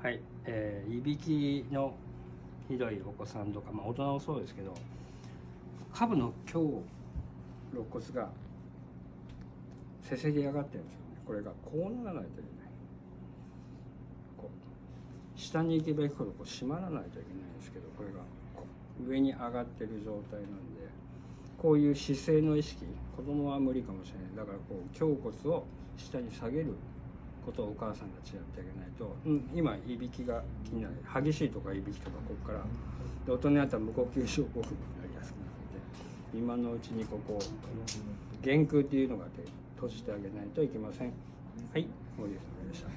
はい、いびきのひどいお子さんとか、大人もそうですけど、下部の胸肋骨がせせり上がってるんですよね。これがこうならないといけない。こう下に行けば行くほどこう締まらないといけないんですけど、これがこう上に上がってる状態なんで、こういう姿勢の意識、子供は無理かもしれない。だからこう胸骨を下に下げることをお母さんたちやってあげないと、今いびきが気になる、激しいとかいびきとか、ここからで大人になったら無呼吸症候群になりやすくなるので、今のうちにここ限空っていうのがあって閉じてあげないといけません。はい、森さんでした。